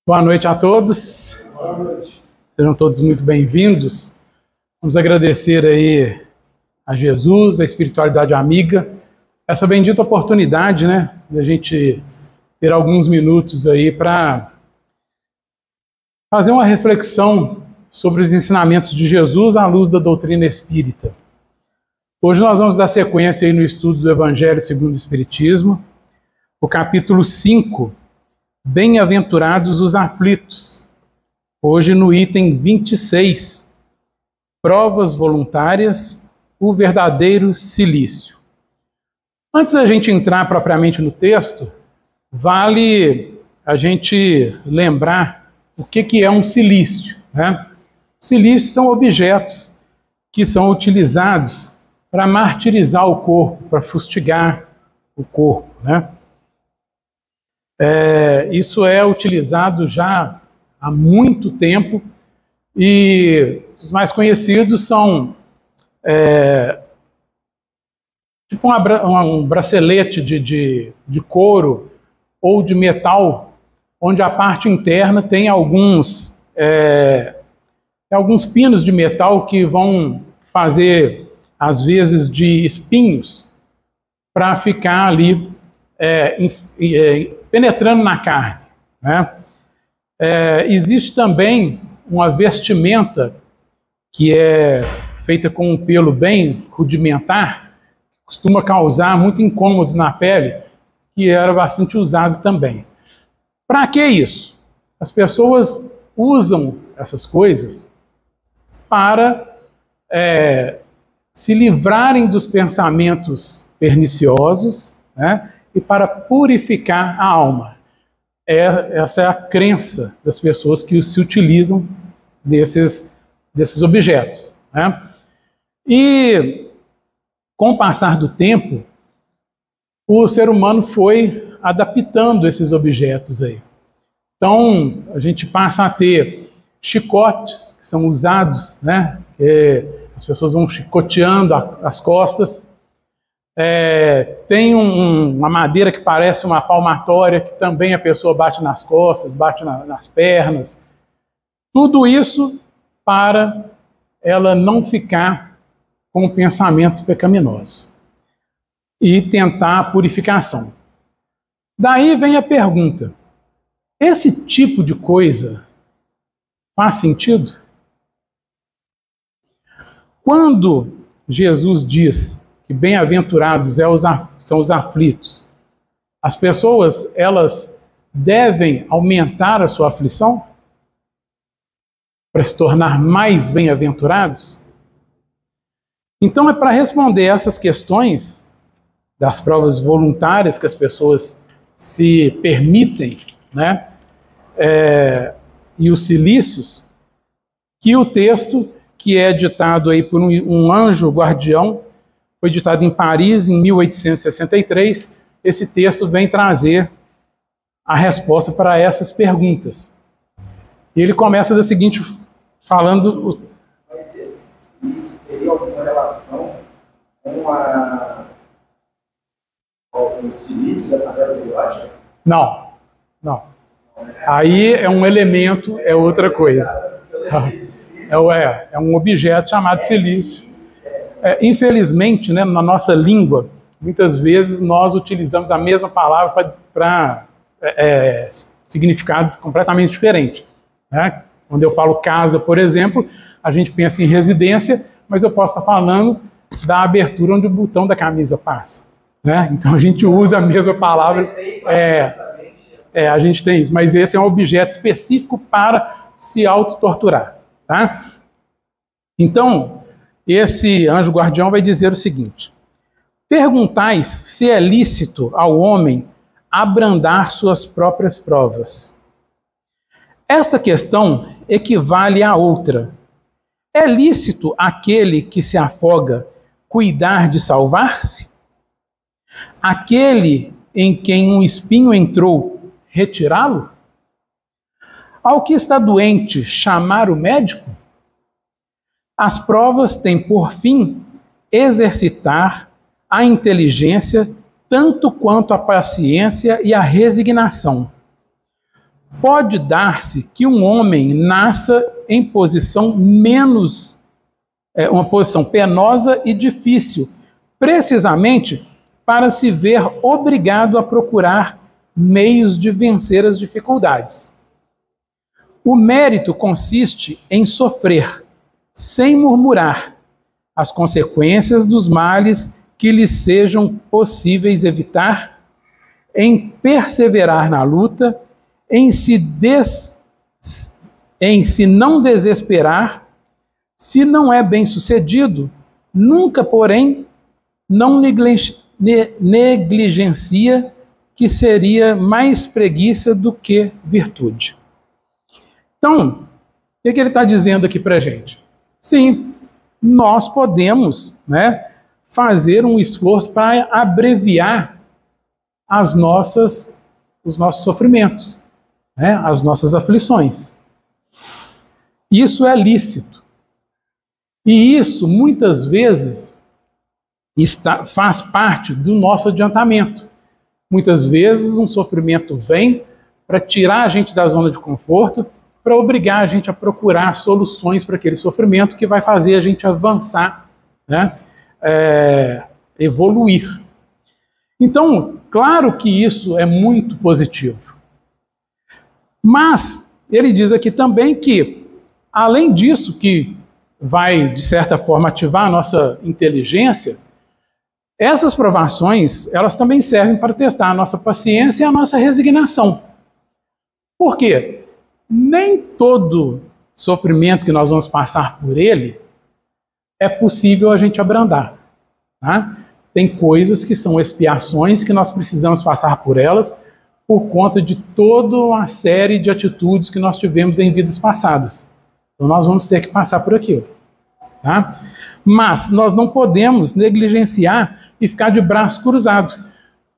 Boa noite a todos. Boa noite. Sejam todos muito bem-vindos. Vamos agradecer aí a Jesus, a espiritualidade amiga, essa bendita oportunidade, né, de a gente ter alguns minutos aí para fazer uma reflexão sobre os ensinamentos de Jesus à luz da doutrina espírita. Hoje nós vamos dar sequência aí no estudo do Evangelho segundo o Espiritismo, o capítulo 5, Bem-aventurados os aflitos. Hoje no item 26, Provas voluntárias, o verdadeiro cilício. Antes da gente entrar propriamente no texto, vale a gente lembrar o que é um cilício, né? Cilícios são objetos que são utilizados para martirizar o corpo, para fustigar o corpo, né? Isso é utilizado já há muito tempo e os mais conhecidos são tipo um bracelete de couro ou de metal, onde a parte interna tem alguns pinos de metal que vão fazer, às vezes, de espinhos para ficar ali penetrando na carne, né? Existe também uma vestimenta que é feita com um pelo bem rudimentar, costuma causar muito incômodo na pele, que era bastante usado também. Para que isso? As pessoas usam essas coisas para se livrarem dos pensamentos perniciosos, né? E para purificar a alma. Essa é a crença das pessoas que se utilizam desses objetos, né? E, com o passar do tempo, o ser humano foi adaptando esses objetos aí. Então, a gente passa a ter chicotes que são usados, né? As pessoas vão chicoteando as costas. Tem uma madeira que parece uma palmatória, que também a pessoa bate nas costas, bate nas pernas. Tudo isso para ela não ficar com pensamentos pecaminosos e tentar a purificação. Daí vem a pergunta: esse tipo de coisa faz sentido? Quando Jesus diz que bem-aventurados são os aflitos, as pessoas, elas devem aumentar a sua aflição para se tornar mais bem-aventurados? Então é para responder essas questões das provas voluntárias que as pessoas se permitem, né, e os cilícios, que o texto, que é ditado aí por um anjo guardião, foi ditado em Paris em 1863, esse texto vem trazer a resposta para essas perguntas. E ele começa da seguinte, falando... Mas esse cilício teria alguma relação com o cilício da tabela periódica? Não. Aí é um elemento, é outra coisa. É um objeto chamado cilício. Infelizmente, né, na nossa língua, muitas vezes nós utilizamos a mesma palavra para significados completamente diferentes, né? Quando eu falo casa, por exemplo, a gente pensa em residência, mas eu posso estar falando da abertura onde o botão da camisa passa, né? Então a gente usa a mesma palavra. A gente tem isso, mas esse é um objeto específico para se autotorturar, tá? Então, esse anjo guardião vai dizer o seguinte: perguntais se é lícito ao homem abrandar suas próprias provas. Esta questão equivale à outra. É lícito aquele que se afoga cuidar de salvar-se? Aquele em quem um espinho entrou, retirá-lo? Ao que está doente, chamar o médico? As provas têm por fim exercitar a inteligência tanto quanto a paciência e a resignação. pode dar-se que um homem nasça em posição uma posição penosa e difícil, precisamente para se ver obrigado a procurar meios de vencer as dificuldades. O mérito consiste em sofrer, sem murmurar, as consequências dos males que lhe sejam possíveis evitar, em perseverar na luta, em se não desesperar, se não é bem-sucedido, nunca, porém, não negligencia, que seria mais preguiça do que virtude. Então, o que ele está dizendo aqui para a gente? Sim, nós podemos, fazer um esforço para abreviar os nossos sofrimentos, as nossas aflições. Isso é lícito. E isso, muitas vezes, faz parte do nosso adiantamento. Muitas vezes, um sofrimento vem para tirar a gente da zona de conforto, para obrigar a gente a procurar soluções para aquele sofrimento que vai fazer a gente avançar, evoluir. Então, claro que isso é muito positivo. Mas ele diz aqui também que, além disso, que vai, de certa forma, ativar a nossa inteligência, essas provações, elas também servem para testar a nossa paciência e a nossa resignação. Por quê? Nem todo sofrimento que nós vamos passar por ele é possível a gente abrandar. Tá? Tem coisas que são expiações que nós precisamos passar por elas por conta de toda uma série de atitudes que nós tivemos em vidas passadas. Então nós vamos ter que passar por aquilo. Tá? Mas nós não podemos negligenciar e ficar de braço cruzado,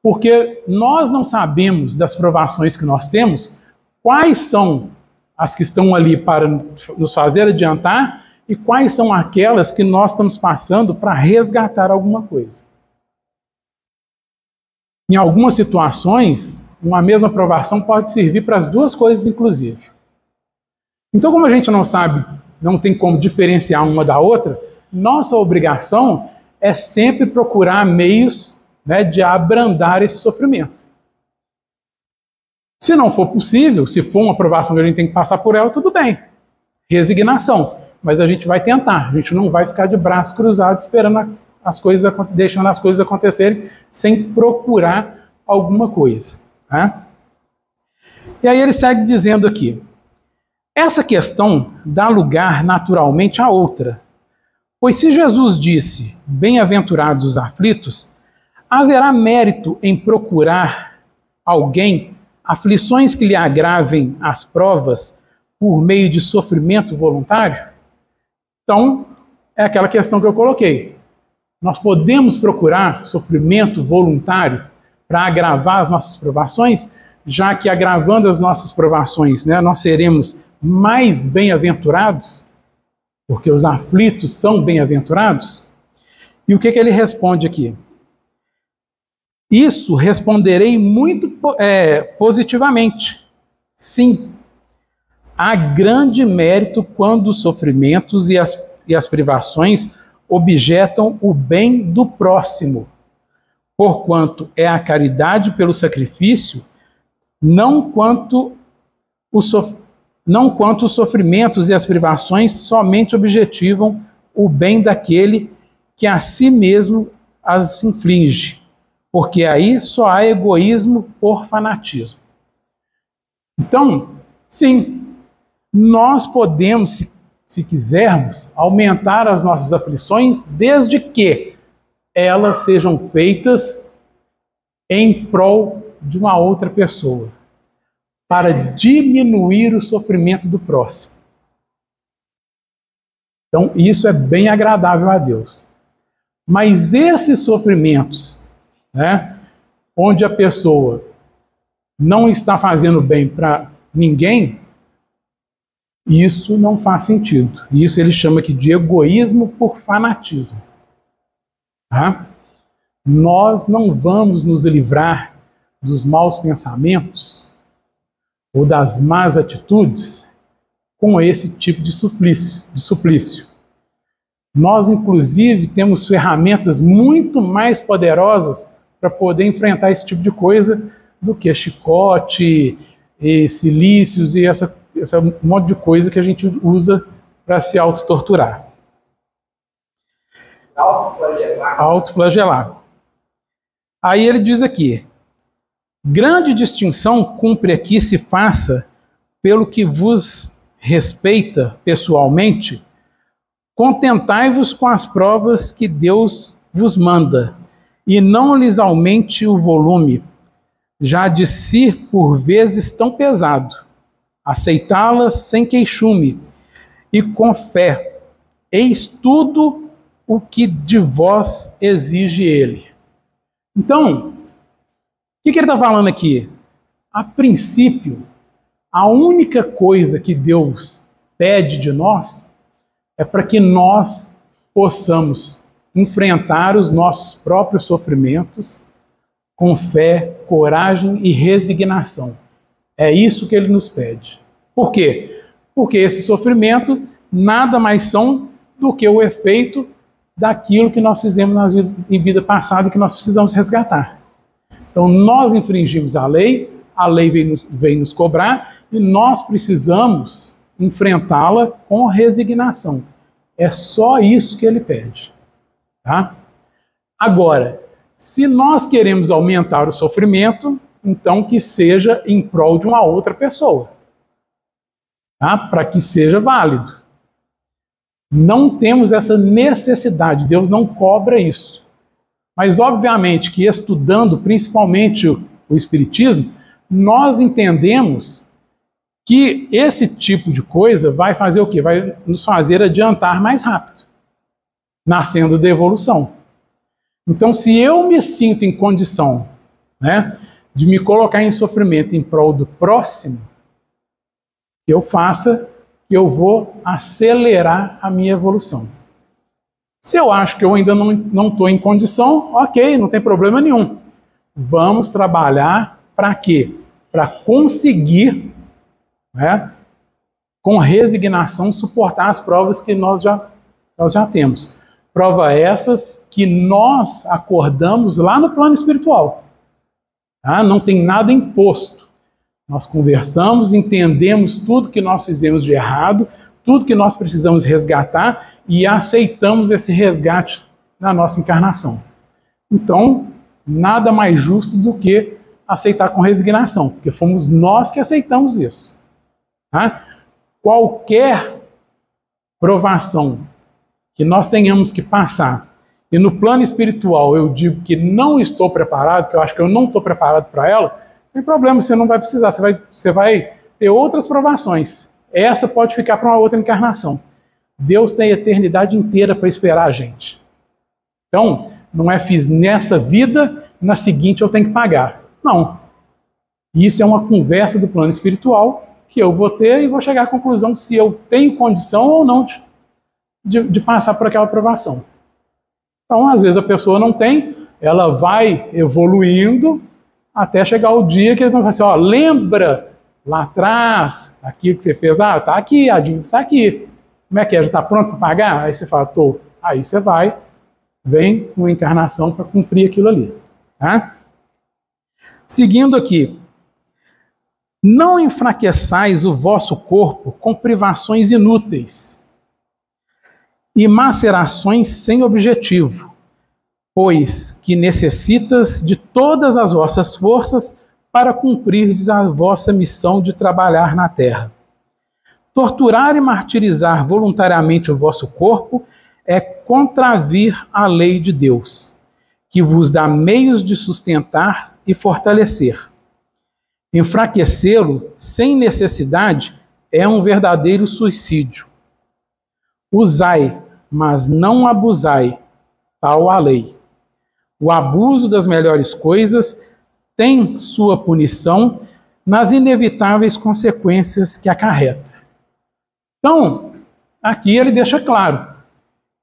porque nós não sabemos das provações que nós temos, quais são as que estão ali para nos fazer adiantar e quais são aquelas que nós estamos passando para resgatar alguma coisa. Em algumas situações, uma mesma provação pode servir para as duas coisas, inclusive. Então, como a gente não sabe, não tem como diferenciar uma da outra, nossa obrigação é sempre procurar meios de abrandar esse sofrimento. Se não for possível, se for uma provação que a gente tem que passar por ela, tudo bem. Resignação. Mas a gente vai tentar, a gente não vai ficar de braço cruzado esperando as coisas, deixando as coisas acontecerem sem procurar alguma coisa. Tá? E aí ele segue dizendo aqui, essa questão dá lugar naturalmente a outra, pois se Jesus disse, bem-aventurados os aflitos, haverá mérito em procurar alguém aflições que lhe agravem as provas por meio de sofrimento voluntário? Então, é aquela questão que eu coloquei. Nós podemos procurar sofrimento voluntário para agravar as nossas provações, já que agravando as nossas provações, nós seremos mais bem-aventurados, porque os aflitos são bem-aventurados? E o que ele responde aqui? Isso responderei muito positivamente. Sim, há grande mérito quando os sofrimentos e as privações objetam o bem do próximo, porquanto é a caridade pelo sacrifício, não quanto os sofrimentos e as privações somente objetivam o bem daquele que a si mesmo as inflige, porque aí só há egoísmo por fanatismo. Então, sim, nós podemos, se quisermos, aumentar as nossas aflições, desde que elas sejam feitas em prol de uma outra pessoa, para diminuir o sofrimento do próximo. Então, isso é bem agradável a Deus. Mas esses sofrimentos, onde a pessoa não está fazendo bem para ninguém, isso não faz sentido. Isso ele chama aqui de egoísmo por fanatismo. Tá? Nós não vamos nos livrar dos maus pensamentos ou das más atitudes com esse tipo de suplício. Nós, inclusive, temos ferramentas muito mais poderosas para poder enfrentar esse tipo de coisa do que chicote, e silícios e essa monte de coisa que a gente usa para se autotorturar. Autoflagelar. Aí ele diz aqui: grande distinção cumpre aqui se faça pelo que vos respeita pessoalmente, contentai-vos com as provas que Deus vos manda, e não lhes aumente o volume, já de si por vezes tão pesado, aceitá-las sem queixume, e com fé, eis tudo o que de vós exige ele. Então, o que ele está falando aqui? A princípio, a única coisa que Deus pede de nós é para que nós possamos enfrentar os nossos próprios sofrimentos com fé, coragem e resignação. É isso que ele nos pede. Por quê? Porque esse sofrimento nada mais são do que o efeito daquilo que nós fizemos em vida passada e que nós precisamos resgatar. Então nós infringimos a lei veio nos cobrar e nós precisamos enfrentá-la com resignação. É só isso que ele pede. Tá? Agora, se nós queremos aumentar o sofrimento, então que seja em prol de uma outra pessoa, tá? Para que seja válido. Não temos essa necessidade, Deus não cobra isso. Mas, obviamente, que estudando principalmente o Espiritismo, nós entendemos que esse tipo de coisa vai fazer o quê? Vai nos fazer adiantar mais rápido, na senda da evolução. Então, se eu me sinto em condição, né, de me colocar em sofrimento em prol do próximo, que eu faça, que eu vou acelerar a minha evolução. Se eu acho que eu ainda não estou em condição, ok, não tem problema nenhum. Vamos trabalhar para quê? Para conseguir, né, com resignação, suportar as provas que nós já temos. Prova essas que nós acordamos lá no plano espiritual. Tá? Não tem nada imposto. Nós conversamos, entendemos tudo que nós fizemos de errado, tudo que nós precisamos resgatar e aceitamos esse resgate na nossa encarnação. Então, nada mais justo do que aceitar com resignação, porque fomos nós que aceitamos isso. Tá? Qualquer provação que nós tenhamos que passar, e no plano espiritual eu digo que não estou preparado, que eu acho que eu não estou preparado para ela, não tem problema, você não vai precisar, você vai ter outras provações. Essa pode ficar para uma outra encarnação. Deus tem a eternidade inteira para esperar a gente. Então, não é fiz nessa vida, na seguinte eu tenho que pagar. Não. Isso é uma conversa do plano espiritual que eu vou ter e vou chegar à conclusão se eu tenho condição ou não de passar por aquela provação. Então, às vezes a pessoa não tem, ela vai evoluindo até chegar o dia que eles vão falar assim, ó, lembra lá atrás, aquilo que você fez, tá aqui, a dívida está aqui. Como é que é? Já está pronto para pagar? Aí você fala, tô. Aí você vai, vem com encarnação para cumprir aquilo ali. Tá? Seguindo aqui. Não enfraqueçais o vosso corpo com privações inúteis e macerações sem objetivo, pois que necessitas de todas as vossas forças para cumprirdes a vossa missão de trabalhar na terra. Torturar e martirizar voluntariamente o vosso corpo é contravir a lei de Deus, que vos dá meios de sustentar e fortalecer. Enfraquecê-lo sem necessidade é um verdadeiro suicídio. Usai, mas não abusai, tal a lei. O abuso das melhores coisas tem sua punição nas inevitáveis consequências que acarreta. Então, aqui ele deixa claro,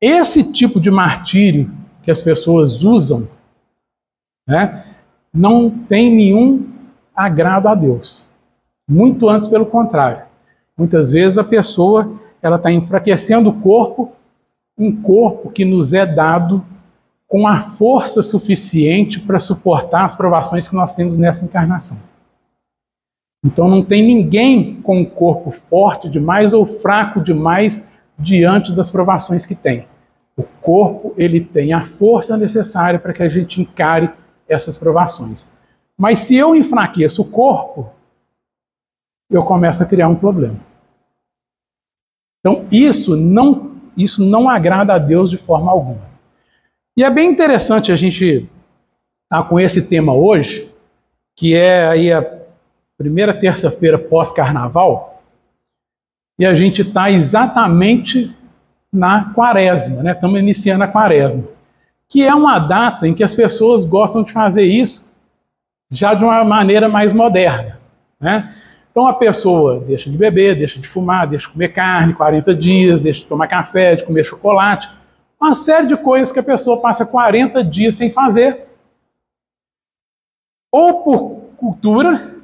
esse tipo de martírio que as pessoas usam, né, não tem nenhum agrado a Deus. Muito antes, pelo contrário. Muitas vezes a pessoa está enfraquecendo o corpo, um corpo que nos é dado com a força suficiente para suportar as provações que nós temos nessa encarnação. Então não tem ninguém com um corpo forte demais ou fraco demais diante das provações que tem. O corpo, ele tem a força necessária para que a gente encare essas provações. Mas se eu enfraqueço o corpo, eu começo a criar um problema. Então isso não agrada a Deus de forma alguma. E é bem interessante a gente estar com esse tema hoje, que é aí a primeira terça-feira pós-carnaval, e a gente está exatamente na quaresma, né? Estamos iniciando a quaresma, que é uma data em que as pessoas gostam de fazer isso já de uma maneira mais moderna, né? Então a pessoa deixa de beber, deixa de fumar, deixa de comer carne 40 dias, deixa de tomar café, de comer chocolate, uma série de coisas que a pessoa passa 40 dias sem fazer, ou por cultura,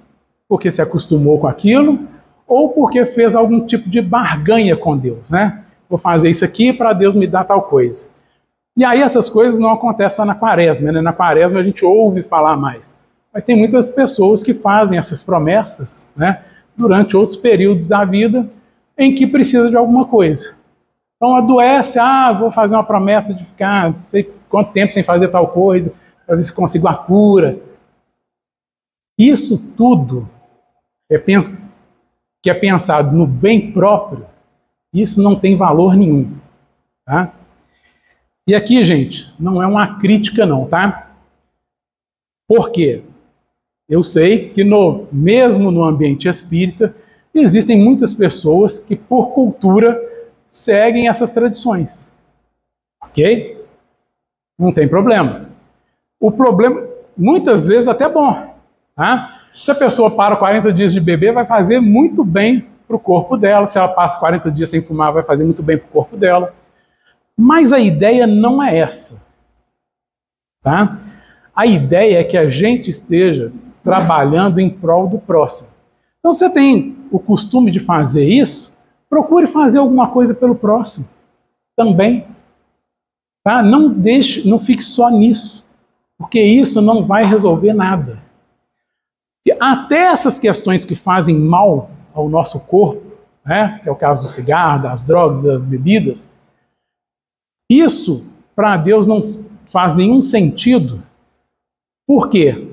porque se acostumou com aquilo, ou porque fez algum tipo de barganha com Deus, né? Vou fazer isso aqui para Deus me dar tal coisa. E aí essas coisas não acontecem só na quaresma, né? Na quaresma a gente ouve falar mais. Mas tem muitas pessoas que fazem essas promessas, né, durante outros períodos da vida em que precisa de alguma coisa. Então adoece, vou fazer uma promessa de ficar não sei quanto tempo sem fazer tal coisa, para ver se consigo a cura. Isso tudo que é pensado no bem próprio, isso não tem valor nenhum. Tá? E aqui, gente, não é uma crítica não, tá? Por quê? Eu sei que mesmo no ambiente espírita, existem muitas pessoas que, por cultura, seguem essas tradições. Ok? Não tem problema. O problema, muitas vezes, até bom. Tá? Se a pessoa para 40 dias de beber, vai fazer muito bem para o corpo dela. Se ela passa 40 dias sem fumar, vai fazer muito bem para o corpo dela. Mas a ideia não é essa. Tá? A ideia é que a gente esteja trabalhando em prol do próximo. Então, você tem o costume de fazer isso, procure fazer alguma coisa pelo próximo também. Tá? Não fique só nisso, porque isso não vai resolver nada. E até essas questões que fazem mal ao nosso corpo, né, que é o caso do cigarro, das drogas, das bebidas, isso para Deus não faz nenhum sentido. Por quê?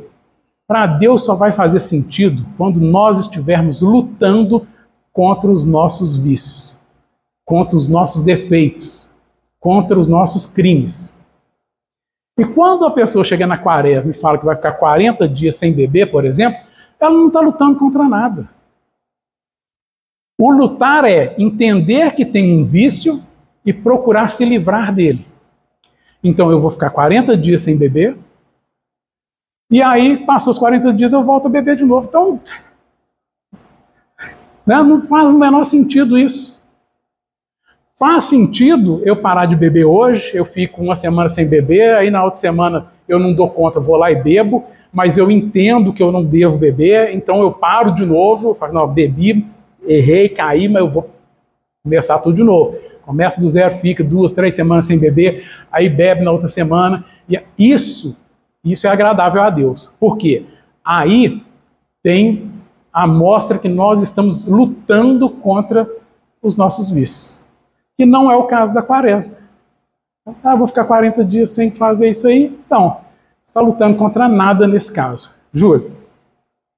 Para Deus só vai fazer sentido quando nós estivermos lutando contra os nossos vícios, contra os nossos defeitos, contra os nossos crimes. E quando a pessoa chega na quaresma e fala que vai ficar 40 dias sem beber, por exemplo, ela não está lutando contra nada. O lutar é entender que tem um vício e procurar se livrar dele. Então eu vou ficar 40 dias sem beber, e aí, passou os 40 dias, eu volto a beber de novo. Então, né, não faz o menor sentido isso. Faz sentido eu parar de beber hoje, eu fico uma semana sem beber, aí na outra semana eu não dou conta, vou lá e bebo, mas eu entendo que eu não devo beber, então eu paro de novo, eu falo, não, bebi, errei, caí, mas eu vou começar tudo de novo. Começa do zero, fica 2, 3 semanas sem beber, aí bebe na outra semana, e isso é agradável a Deus. Por quê? Aí tem a mostra que nós estamos lutando contra os nossos vícios. Que não é o caso da quaresma. Vou ficar 40 dias sem fazer isso aí. Então, você está lutando contra nada nesse caso. Júlio?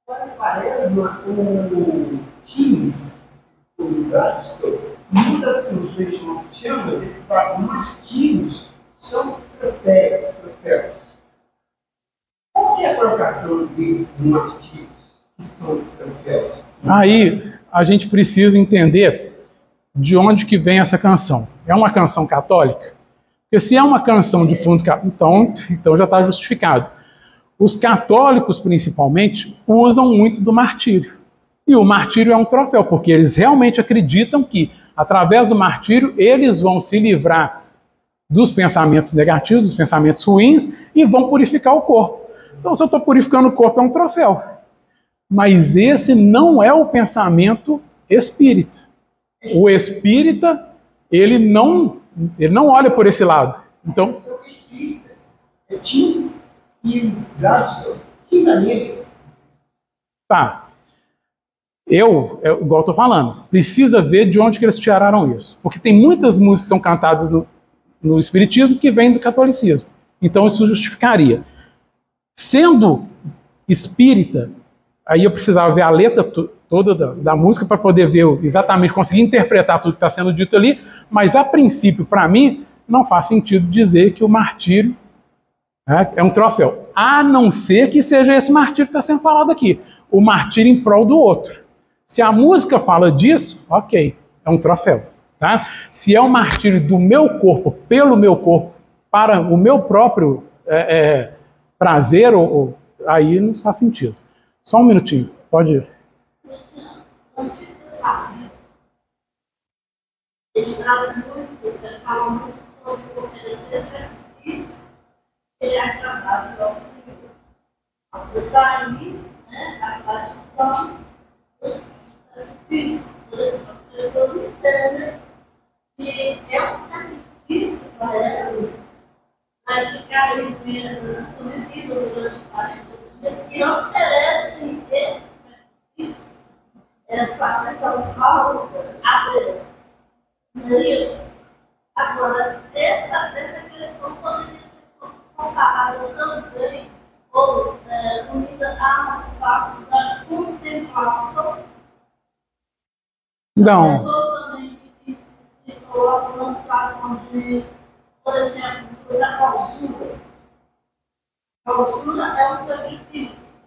Na quaresma, o time, o Gladstone, muitas pessoas chamam de martírios, são profetas. Qual é a colocação desses martírios que são profetas? Aí a gente precisa entender de onde que vem essa canção. É uma canção católica? Porque se é uma canção de fundo católico, então já está justificado. Os católicos, principalmente, usam muito do martírio. E o martírio é um troféu, porque eles realmente acreditam que, através do martírio, eles vão se livrar dos pensamentos negativos, dos pensamentos ruins, e vão purificar o corpo. Então, se eu estou purificando o corpo, é um troféu. Mas esse não é o pensamento espírita. O espírita, ele não olha por esse lado. Então, o espírita, eu tinha e gratidão, tinha nisso. Tá. Igual eu estou falando, precisa ver de onde que eles tiraram isso. Porque tem muitas músicas que são cantadas no Espiritismo que vêm do catolicismo. Então isso justificaria. Sendo espírita, aí eu precisava ver a letra toda da música para poder ver exatamente, conseguir interpretar tudo que está sendo dito ali, mas a princípio, para mim, não faz sentido dizer que o martírio é um troféu. A não ser que seja esse martírio que está sendo falado aqui. O martírio em prol do outro. Se a música fala disso, ok, é um troféu. Tá? Se é o martírio do meu corpo, pelo meu corpo, para o meu próprio prazer, aí não faz sentido. Só um minutinho, pode ir. Ele traz muito, ele fala muito sobre oferecer sacrifício, ele é agradável ao Senhor. Apesar aí, a tradição dos sacrifícios, por exemplo, as pessoas entendem que é um sacrifício para elas, para ficarem na sua vida durante 40 dias, e oferecem esse sacrifício, essa falta a Deus. Não é isso? Agora, essa questão poderia ser comparada também ou unida ao fato da contemplação. Não. As pessoas também que se colocam numa situação de, por exemplo, da clausura. A clausura é um sacrifício.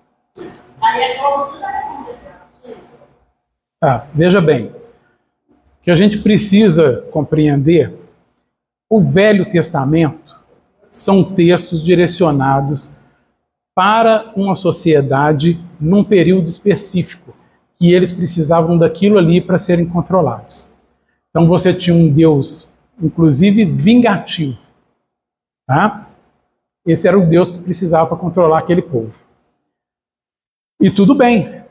Aí a clausura é contemplação. Veja bem, o que a gente precisa compreender, o Velho Testamento são textos direcionados para uma sociedade num período específico, que eles precisavam daquilo ali para serem controlados. Então você tinha um Deus, inclusive vingativo. Tá? Esse era o Deus que precisava para controlar aquele povo. E tudo bem,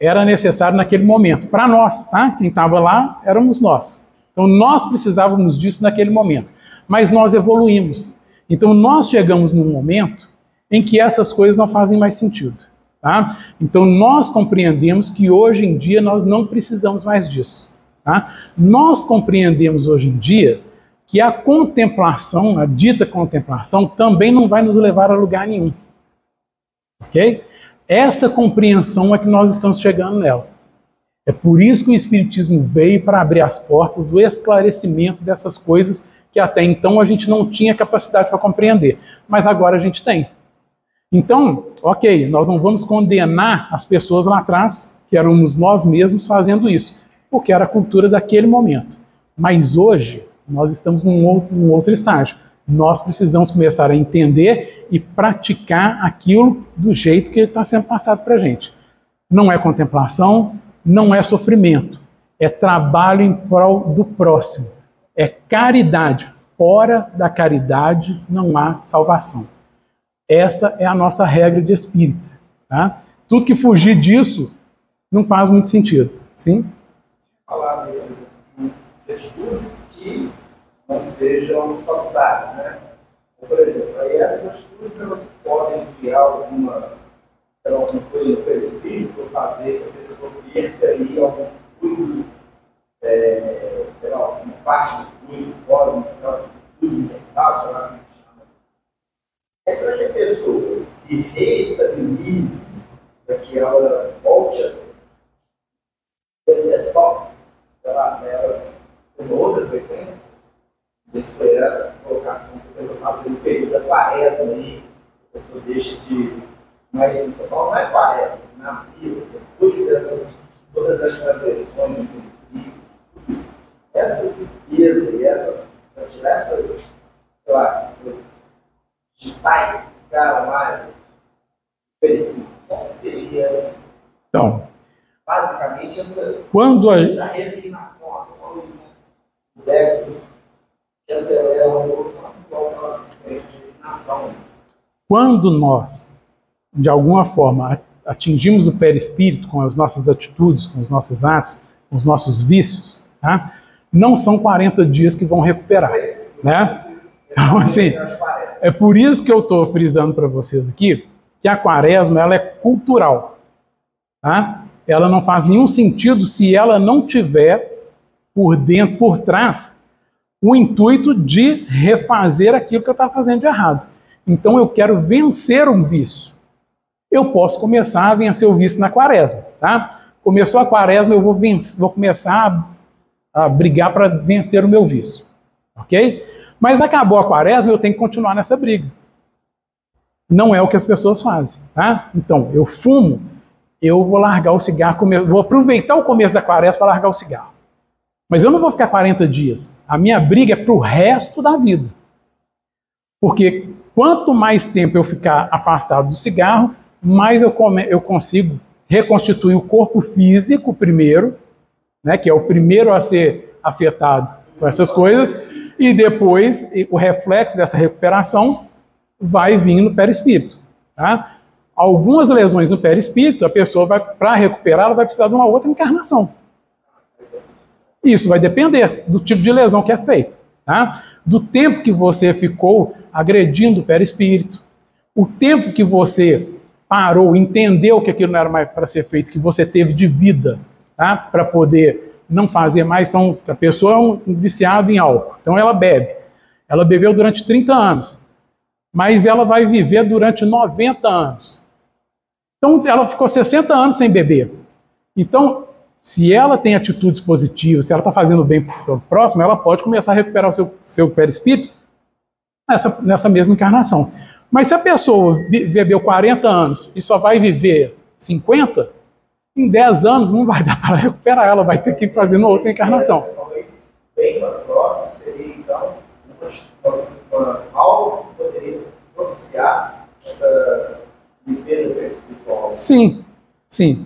era necessário naquele momento. Para nós, tá? Quem estava lá éramos nós. Então nós precisávamos disso naquele momento. Mas nós evoluímos. Então nós chegamos num momento em que essas coisas não fazem mais sentido. Tá? Então nós compreendemos que hoje em dia nós não precisamos mais disso. Tá? Nós compreendemos hoje em dia que a contemplação, a dita contemplação, também não vai nos levar a lugar nenhum. Ok? Essa compreensão é que nós estamos chegando nela. É por isso que o Espiritismo veio para abrir as portas do esclarecimento dessas coisas que até então a gente não tinha capacidade para compreender. Mas agora a gente tem. Então, ok, nós não vamos condenar as pessoas lá atrás, que éramos nós mesmos fazendo isso, porque era a cultura daquele momento. Mas hoje, nós estamos num outro estágio. Nós precisamos começar a entender e praticar aquilo do jeito que está sendo passado para a gente. Não é contemplação, não é sofrimento, é trabalho em prol do próximo, é caridade. Fora da caridade não há salvação. Essa é a nossa regra de espírita. Tá? Tudo que fugir disso não faz muito sentido. Sim? Falar, por exemplo, de atitudes que não sejam saudáveis, né? Por exemplo, aí essas atitudes elas podem criar alguma coisa no perispírito, ou fazer que a pessoa perca aí algum fluido, sei lá, uma parte do fluido cósmico, fluido universal, sei lá como chama. É para que a pessoa se reestabilize, para que ela volte a ter detox, sei lá, ela tem outra frequência. Não sei se foi essa colocação que você tentou fazer no período da quaresma aí, a pessoa deixa de. Mas o pessoal não é quaresma, assim, na vida, depois todas essas agressões do espírito, essa riqueza e essas, sei lá, essas digitais que ficaram lá, essas perispíritos, como seria? Então, basicamente, essa a resignação, a os égos que aceleram a evolução, igual a resignação. Quando nós, de alguma forma, atingimos o perispírito com as nossas atitudes, com os nossos atos, com os nossos vícios, tá? Não são 40 dias que vão recuperar, né? Então, assim, é por isso que eu estou frisando para vocês aqui que a quaresma ela é cultural, tá? Ela não faz nenhum sentido se ela não tiver por dentro, por trás, o intuito de refazer aquilo que eu estava fazendo de errado. Então eu quero vencer um vício. Eu posso começar a vencer o vício na quaresma, tá? Começou a quaresma, eu vou começar a brigar para vencer o meu vício, ok? Mas acabou a quaresma, eu tenho que continuar nessa briga. Não é o que as pessoas fazem, tá? Então, eu fumo, eu vou largar o cigarro, vou aproveitar o começo da quaresma para largar o cigarro. Mas eu não vou ficar 40 dias. A minha briga é para o resto da vida. Porque quanto mais tempo eu ficar afastado do cigarro, mais eu consigo reconstituir o corpo físico primeiro, né, que é o primeiro a ser afetado com essas coisas, e depois o reflexo dessa recuperação vai vir no perispírito. Tá? Algumas lesões no perispírito, a pessoa para recuperar, ela vai precisar de uma outra encarnação. Isso vai depender do tipo de lesão que é feita, tá? Do tempo que você ficou agredindo o perispírito, o tempo que você parou, entendeu que aquilo não era mais para ser feito, que você teve de vida, tá? Para poder não fazer mais. Então, a pessoa é um viciado em álcool, então ela bebe. Ela bebeu durante 30 anos, mas ela vai viver durante 90 anos. Então, ela ficou 60 anos sem beber. Então, se ela tem atitudes positivas, se ela está fazendo bem para o próximo, ela pode começar a recuperar o seu perispírito nessa mesma encarnação. Mas se a pessoa bebeu 40 anos e só vai viver 50, em 10 anos não vai dar para recuperar, ela vai ter que ir fazendo outra encarnação. Bem para o próximo seria, então, algo que poderia propiciar essa limpeza perispiritual. Sim, sim.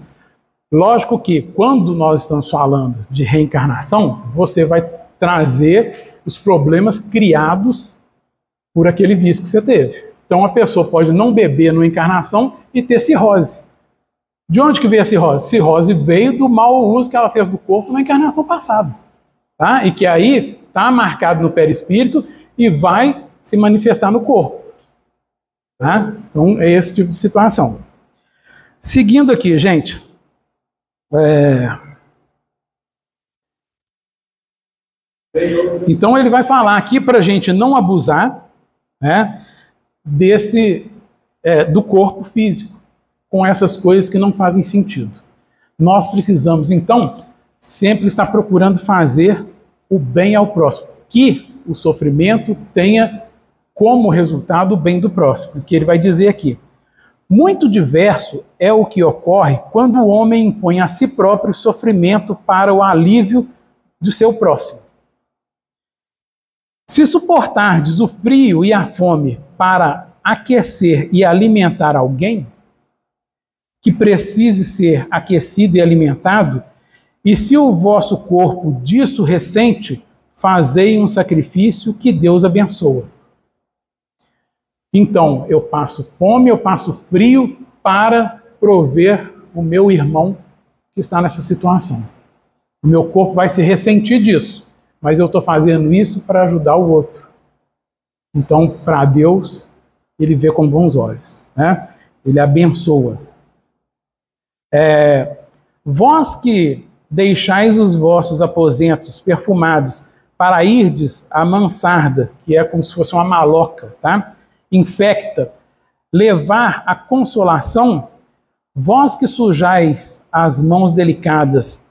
Lógico que quando nós estamos falando de reencarnação, você vai trazer os problemas criados por aquele vício que você teve. Então a pessoa pode não beber numa encarnação e ter cirrose. De onde que veio a cirrose? Cirrose veio do mau uso que ela fez do corpo na encarnação passada. Tá? E que aí está marcado no perispírito e vai se manifestar no corpo. Tá? Então é esse tipo de situação. Seguindo aqui, gente. Então ele vai falar aqui para a gente não abusar, né, do corpo físico, com essas coisas que não fazem sentido. Nós precisamos, então, sempre estar procurando fazer o bem ao próximo, que o sofrimento tenha como resultado o bem do próximo, que ele vai dizer aqui. Muito diverso é o que ocorre quando o homem impõe a si próprio sofrimento para o alívio de seu próximo. Se suportardes o frio e a fome para aquecer e alimentar alguém que precise ser aquecido e alimentado, e se o vosso corpo disso ressente, fazei um sacrifício que Deus abençoa. Então, eu passo fome, eu passo frio para prover o meu irmão que está nessa situação. O meu corpo vai se ressentir disso, mas eu estou fazendo isso para ajudar o outro. Então, para Deus, ele vê com bons olhos, né? Ele abençoa. Vós que deixais os vossos aposentos perfumados para irdes à mansarda, que é como se fosse uma maloca, tá? Infecta, levar a consolação, vós que sujais as mãos delicadas,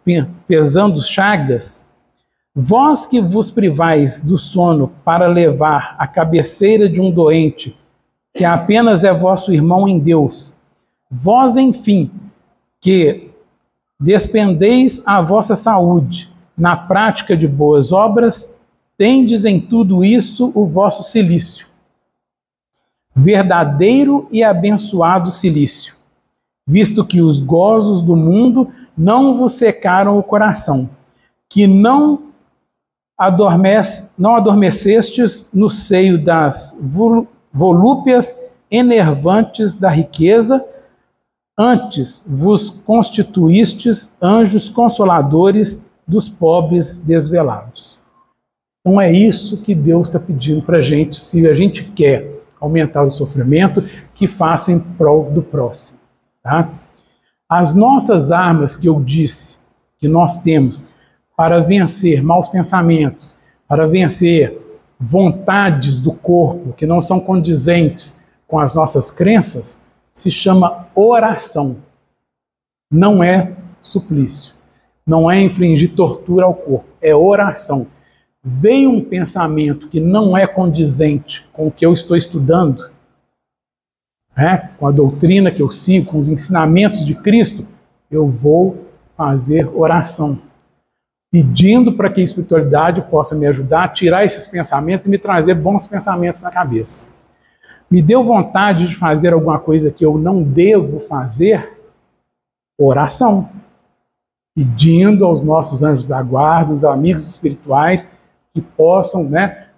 pesando chagas, vós que vos privais do sono para levar a cabeceira de um doente, que apenas é vosso irmão em Deus, vós, enfim, que despendeis a vossa saúde na prática de boas obras, tendes em tudo isso o vosso cilício. Verdadeiro e abençoado cilício, visto que os gozos do mundo não vos secaram o coração, que não adormecestes no seio das volúpias enervantes da riqueza, Antes vos constituístes anjos consoladores dos pobres desvelados. Então é isso que Deus está pedindo para a gente, se a gente quer aumentar o sofrimento, que faça em prol do próximo. Tá? As nossas armas que eu disse, que nós temos para vencer maus pensamentos, para vencer vontades do corpo que não são condizentes com as nossas crenças, se chama oração. Não é suplício. Não é infligir tortura ao corpo. É oração. Veio um pensamento que não é condizente com o que eu estou estudando, com a doutrina que eu sigo, com os ensinamentos de Cristo, eu vou fazer oração, pedindo para que a espiritualidade possa me ajudar a tirar esses pensamentos e me trazer bons pensamentos na cabeça. Me deu vontade de fazer alguma coisa que eu não devo fazer? Oração. Pedindo aos nossos anjos da guarda, os amigos espirituais, que possam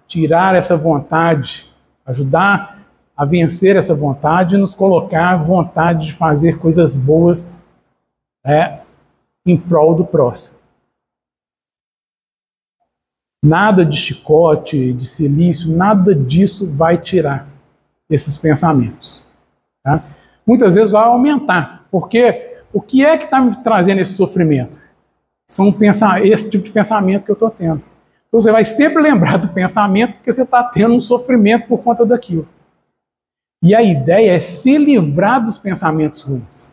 tirar essa vontade, ajudar a vencer essa vontade e nos colocar a vontade de fazer coisas boas em prol do próximo. Nada de chicote, de silício, nada disso vai tirar esses pensamentos. Tá? Muitas vezes vai aumentar, porque o que é que está me trazendo esse sofrimento? São esse tipo de pensamento que eu estou tendo. Então você vai sempre lembrar do pensamento porque você está tendo um sofrimento por conta daquilo. E a ideia é se livrar dos pensamentos ruins.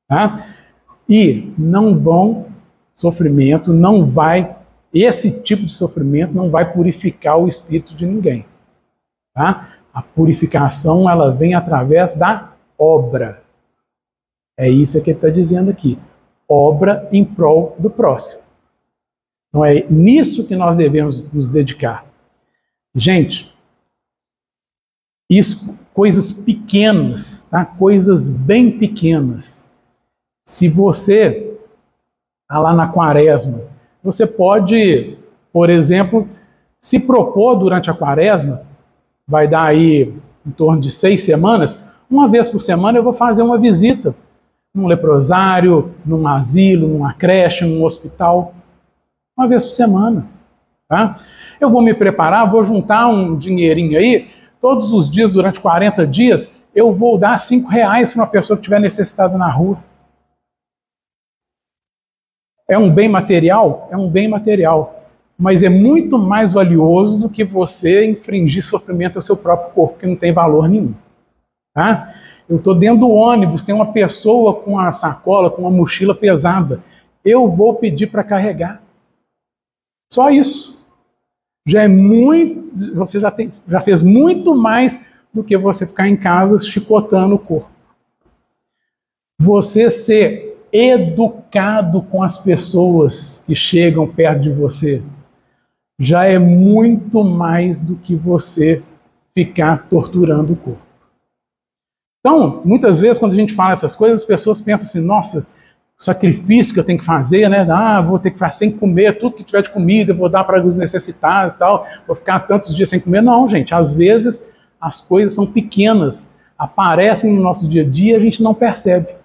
Tá? E esse tipo de sofrimento não vai purificar o espírito de ninguém. Tá? A purificação, ela vem através da obra. É isso que ele está dizendo aqui. Obra em prol do próximo. Então é nisso que nós devemos nos dedicar. Gente, isso, coisas pequenas, tá? Coisas bem pequenas. Se você está lá na quaresma, você pode, por exemplo, se propor durante a quaresma, vai dar aí em torno de 6 semanas, uma vez por semana eu vou fazer uma visita num leprosário, num asilo, numa creche, num hospital, uma vez por semana. Tá? Eu vou me preparar, vou juntar um dinheirinho aí, todos os dias, durante 40 dias, eu vou dar R$5 para uma pessoa que estiver necessitada na rua. É um bem material? É um bem material. Mas é muito mais valioso do que você infringir sofrimento ao seu próprio corpo, que não tem valor nenhum. Tá? Eu estou dentro do ônibus, tem uma pessoa com uma sacola, com uma mochila pesada. Eu vou pedir para carregar. Só isso. Já é muito. Você já fez muito mais do que você ficar em casa chicotando o corpo. Você ser educado com as pessoas que chegam perto de você já é muito mais do que você ficar torturando o corpo. Então, muitas vezes, quando a gente fala essas coisas, as pessoas pensam assim, nossa, o sacrifício que eu tenho que fazer, né? Vou ter que ficar sem comer, tudo que tiver de comida, eu vou dar para os necessitados e tal, vou ficar tantos dias sem comer. Não, gente, às vezes as coisas são pequenas, aparecem no nosso dia a dia e a gente não percebe.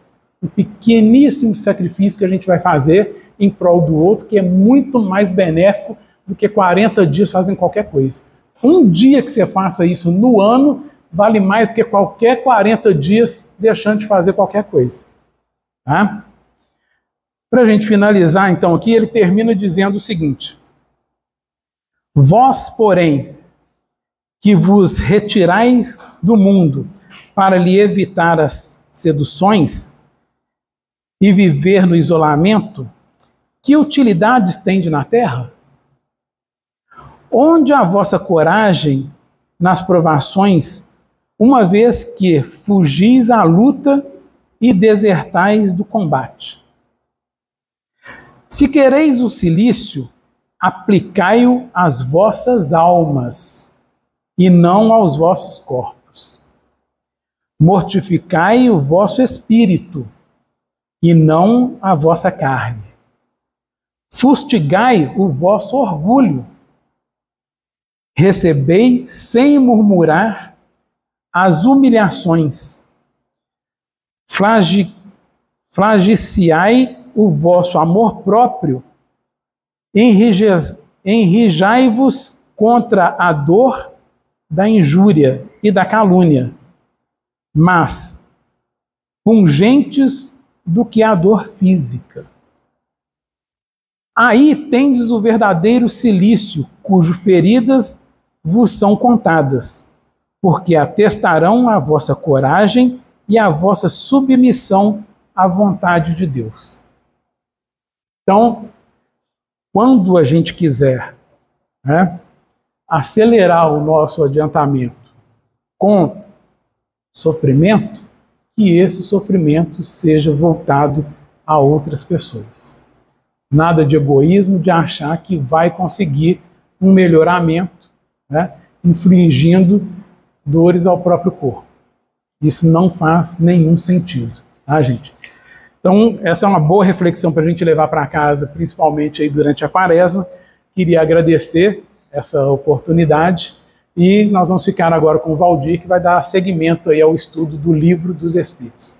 Um pequeníssimo sacrifício que a gente vai fazer em prol do outro, que é muito mais benéfico do que 40 dias fazem qualquer coisa. Um dia que você faça isso no ano, vale mais que qualquer 40 dias deixando de fazer qualquer coisa. Tá? Para a gente finalizar, então, aqui, ele termina dizendo o seguinte: vós, porém, que vos retirais do mundo para lhe evitar as seduções e viver no isolamento, que utilidades tende na terra? Onde a vossa coragem nas provações, uma vez que fugis à luta e desertais do combate? Se quereis o cilício, aplicai-o às vossas almas, e não aos vossos corpos. Mortificai o vosso espírito, e não a vossa carne. Fustigai o vosso orgulho. Recebei sem murmurar as humilhações. flagiciai o vosso amor próprio, enrijai-vos contra a dor da injúria e da calúnia, mas pungentes do que a dor física. Aí tendes o verdadeiro cilício, cujo feridas vos são contadas, porque atestarão a vossa coragem e a vossa submissão à vontade de Deus. Então, quando a gente quiser, né, acelerar o nosso adiantamento com sofrimento, que esse sofrimento seja voltado a outras pessoas. Nada de egoísmo, de achar que vai conseguir um melhoramento, né, infligindo dores ao próprio corpo. Isso não faz nenhum sentido, tá, gente? Então, essa é uma boa reflexão para a gente levar para casa, principalmente aí durante a Quaresma. Queria agradecer essa oportunidade e nós vamos ficar agora com o Valdir, que vai dar seguimento aí ao estudo do Livro dos Espíritos.